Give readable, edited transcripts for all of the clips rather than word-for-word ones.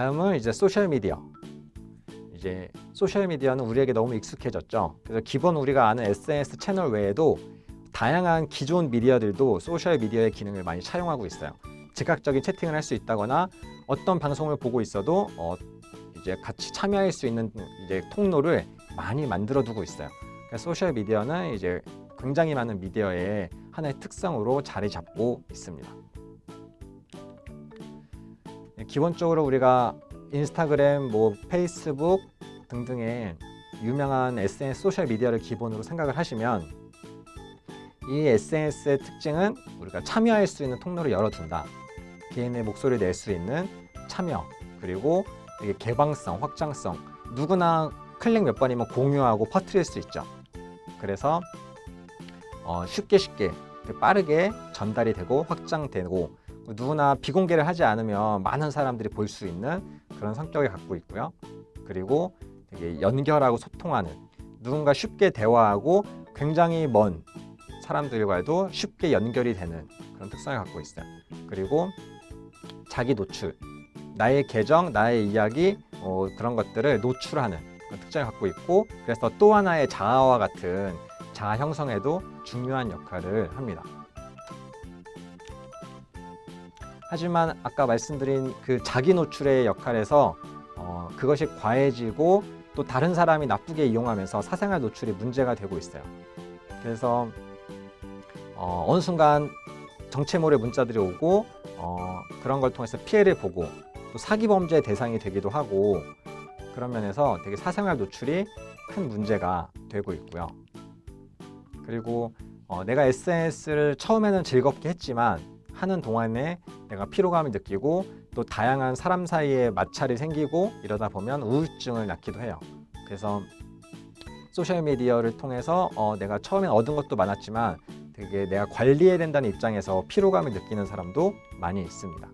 다음은 이제 소셜미디어. 이제 소셜미디어는 우리에게 너무 익숙해졌죠. 그래서 기본 우리가 아는 SNS 채널 외에도 다양한 기존 미디어들도 소셜미디어의 기능을 많이 차용하고 있어요. 즉각적인 채팅을 할 수 있다거나 어떤 방송을 보고 있어도 이제 같이 참여할 수 있는 이제 통로를 많이 만들어 두고 있어요. 그래서 소셜미디어는 이제 굉장히 많은 미디어의 하나의 특성으로 자리 잡고 있습니다. 기본적으로 우리가 인스타그램, 페이스북 등등의 유명한 SNS 소셜미디어를 기본으로 생각을 하시면 이 SNS의 특징은 우리가 참여할 수 있는 통로를 열어둔다. 개인의 목소리를 낼 수 있는 참여, 그리고 이게 개방성, 확장성, 누구나 클릭 몇 번이면 공유하고 퍼뜨릴 수 있죠. 그래서 쉽게 빠르게 전달이 되고 확장되고 누구나 비공개를 하지 않으면 많은 사람들이 볼 수 있는 그런 성격을 갖고 있고요. 그리고 되게 연결하고 소통하는, 누군가 쉽게 대화하고 굉장히 먼 사람들과도 쉽게 연결이 되는 그런 특성을 갖고 있어요. 그리고 자기 노출, 나의 계정, 나의 이야기 그런 것들을 노출하는 그런 특징을 갖고 있고, 그래서 또 하나의 자아와 같은 자아 형성에도 중요한 역할을 합니다. 하지만 아까 말씀드린 그 자기 노출의 역할에서 그것이 과해지고 또 다른 사람이 나쁘게 이용하면서 사생활 노출이 문제가 되고 있어요. 그래서 어느 순간 정체모를 문자들이 오고 그런 걸 통해서 피해를 보고 또 사기 범죄의 대상이 되기도 하고, 그런 면에서 되게 사생활 노출이 큰 문제가 되고 있고요. 그리고 내가 SNS를 처음에는 즐겁게 했지만 하는 동안에 내가 피로감을 느끼고 또 다양한 사람 사이에 마찰이 생기고 이러다 보면 우울증을 낳기도 해요. 그래서 소셜미디어를 통해서 내가 처음엔 얻은 것도 많았지만 되게 내가 관리해야 된다는 입장에서 피로감을 느끼는 사람도 많이 있습니다.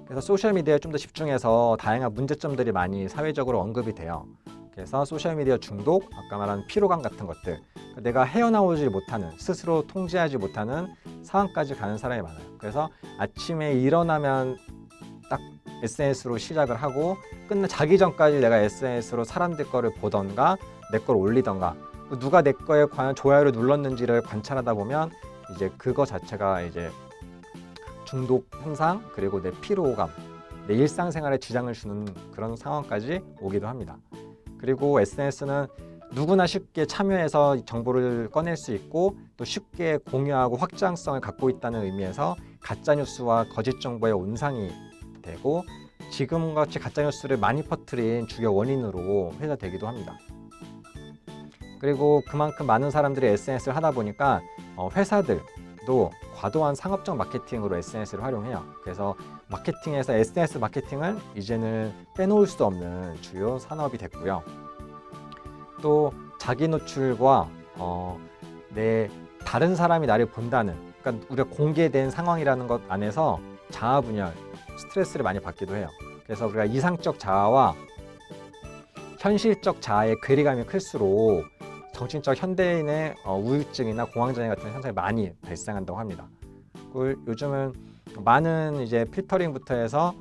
그래서 소셜미디어에 좀 더 집중해서 다양한 문제점들이 많이 사회적으로 언급이 돼요. 그래서 소셜미디어 중독, 아까 말한 피로감 같은 것들, 내가 헤어나오지 못하는, 스스로 통제하지 못하는 상황까지 가는 사람이 많아요. 그래서 아침에 일어나면 딱 SNS로 시작을 하고 자기 전까지 내가 SNS로 사람들 거를 보던가 내 걸 올리던가 누가 내 거에 과연 좋아요를 눌렀는지를 관찰하다 보면 이제 그거 자체가 이제 중독 현상, 그리고 내 피로감, 내 일상생활에 지장을 주는 그런 상황까지 오기도 합니다. 그리고 SNS는 누구나 쉽게 참여해서 정보를 꺼낼 수 있고 또 쉽게 공유하고 확장성을 갖고 있다는 의미에서 가짜뉴스와 거짓 정보의 온상이 되고 지금같이 가짜뉴스를 많이 퍼뜨린 주요 원인으로 회자되기도 합니다. 그리고 그만큼 많은 사람들이 SNS를 하다 보니까 회사들도 과도한 상업적 마케팅으로 SNS를 활용해요. 그래서 마케팅에서 SNS 마케팅은 이제는 빼놓을 수 없는 주요 산업이 됐고요. 또 자기 노출과 내 다른 사람이 나를 본다는, 그러니까 우리가 공개된 상황이라는 것 안에서 자아 분열, 스트레스를 많이 받기도 해요. 그래서 우리가 이상적 자아와 현실적 자아의 괴리감이 클수록 정신적 현대인의 우울증이나 공황장애 같은 현상이 많이 발생한다고 합니다. 요즘은 많은 이제 필터링부터 해서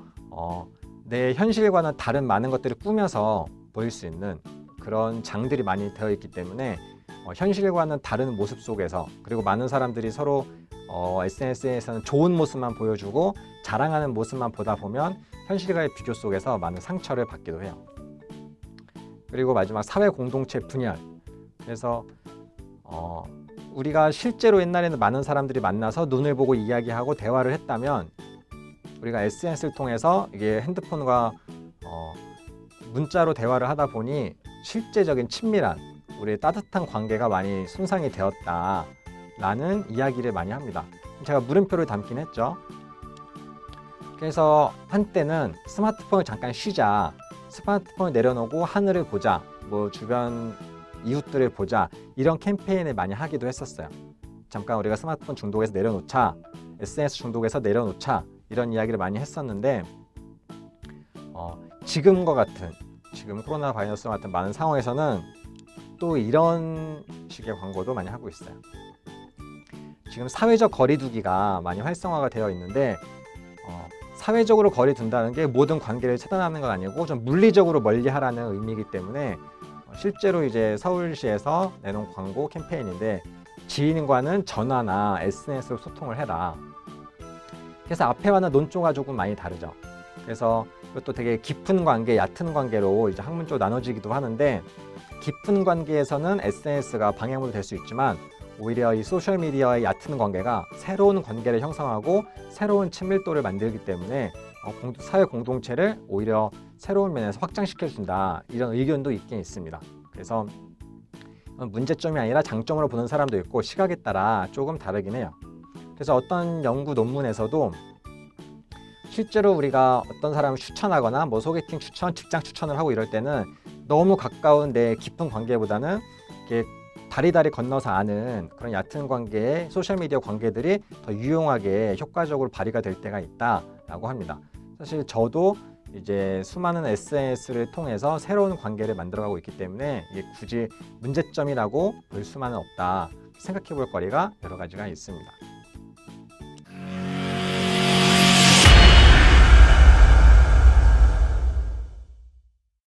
내 현실과는 다른 많은 것들을 꾸며서 보일 수 있는 그런 장들이 많이 되어 있기 때문에 현실과는 다른 모습 속에서, 그리고 많은 사람들이 서로 SNS에서는 좋은 모습만 보여주고 자랑하는 모습만 보다 보면 현실과의 비교 속에서 많은 상처를 받기도 해요. 그리고 마지막 사회 공동체 분열. 그래서 우리가 실제로 옛날에는 많은 사람들이 만나서 눈을 보고 이야기하고 대화를 했다면 우리가 SNS를 통해서 이게 핸드폰과 문자로 대화를 하다 보니 실제적인 친밀한 우리의 따뜻한 관계가 많이 손상이 되었다라는 이야기를 많이 합니다. 제가 물음표를 담긴 했죠. 그래서 한때는 스마트폰을 잠깐 쉬자, 스마트폰을 내려놓고 하늘을 보자, 주변 이웃들을 보자, 이런 캠페인을 많이 하기도 했었어요. 잠깐 우리가 스마트폰 중독에서 내려놓자, SNS 중독에서 내려놓자, 이런 이야기를 많이 했었는데 지금과 같은, 지금 코로나 바이러스와 같은 많은 상황에서는 또 이런 식의 광고도 많이 하고 있어요. 지금 사회적 거리두기가 많이 활성화가 되어 있는데 사회적으로 거리 둔다는 게 모든 관계를 차단하는 건 아니고 좀 물리적으로 멀리하라는 의미이기 때문에 실제로 이제 서울시에서 내놓은 광고 캠페인인데 지인과는 전화나 SNS로 소통을 해라. 그래서 앞에와는 논조가 조금 많이 다르죠. 그래서 이것도 되게 깊은 관계, 얕은 관계로 이제 학문적으로 나눠지기도 하는데 깊은 관계에서는 SNS가 방해물이 될 수 있지만 오히려 이 소셜미디어의 얕은 관계가 새로운 관계를 형성하고 새로운 친밀도를 만들기 때문에 사회 공동체를 오히려 새로운 면에서 확장시켜준다 이런 의견도 있긴 있습니다. 그래서 문제점이 아니라 장점으로 보는 사람도 있고 시각에 따라 조금 다르긴 해요. 그래서 어떤 연구 논문에서도 실제로 우리가 어떤 사람을 추천하거나 뭐 소개팅 추천, 직장 추천을 하고 이럴 때는 너무 가까운 내 깊은 관계보다는 이렇게 다리다리 건너서 아는 그런 얕은 관계의 소셜미디어 관계들이 더 유용하게 효과적으로 발휘가 될 때가 있다라고 합니다. 사실 저도 이제 수많은 SNS를 통해서 새로운 관계를 만들어가고 있기 때문에 이게 굳이 문제점이라고 볼 수만은 없다 생각해 볼 거리가 여러 가지가 있습니다.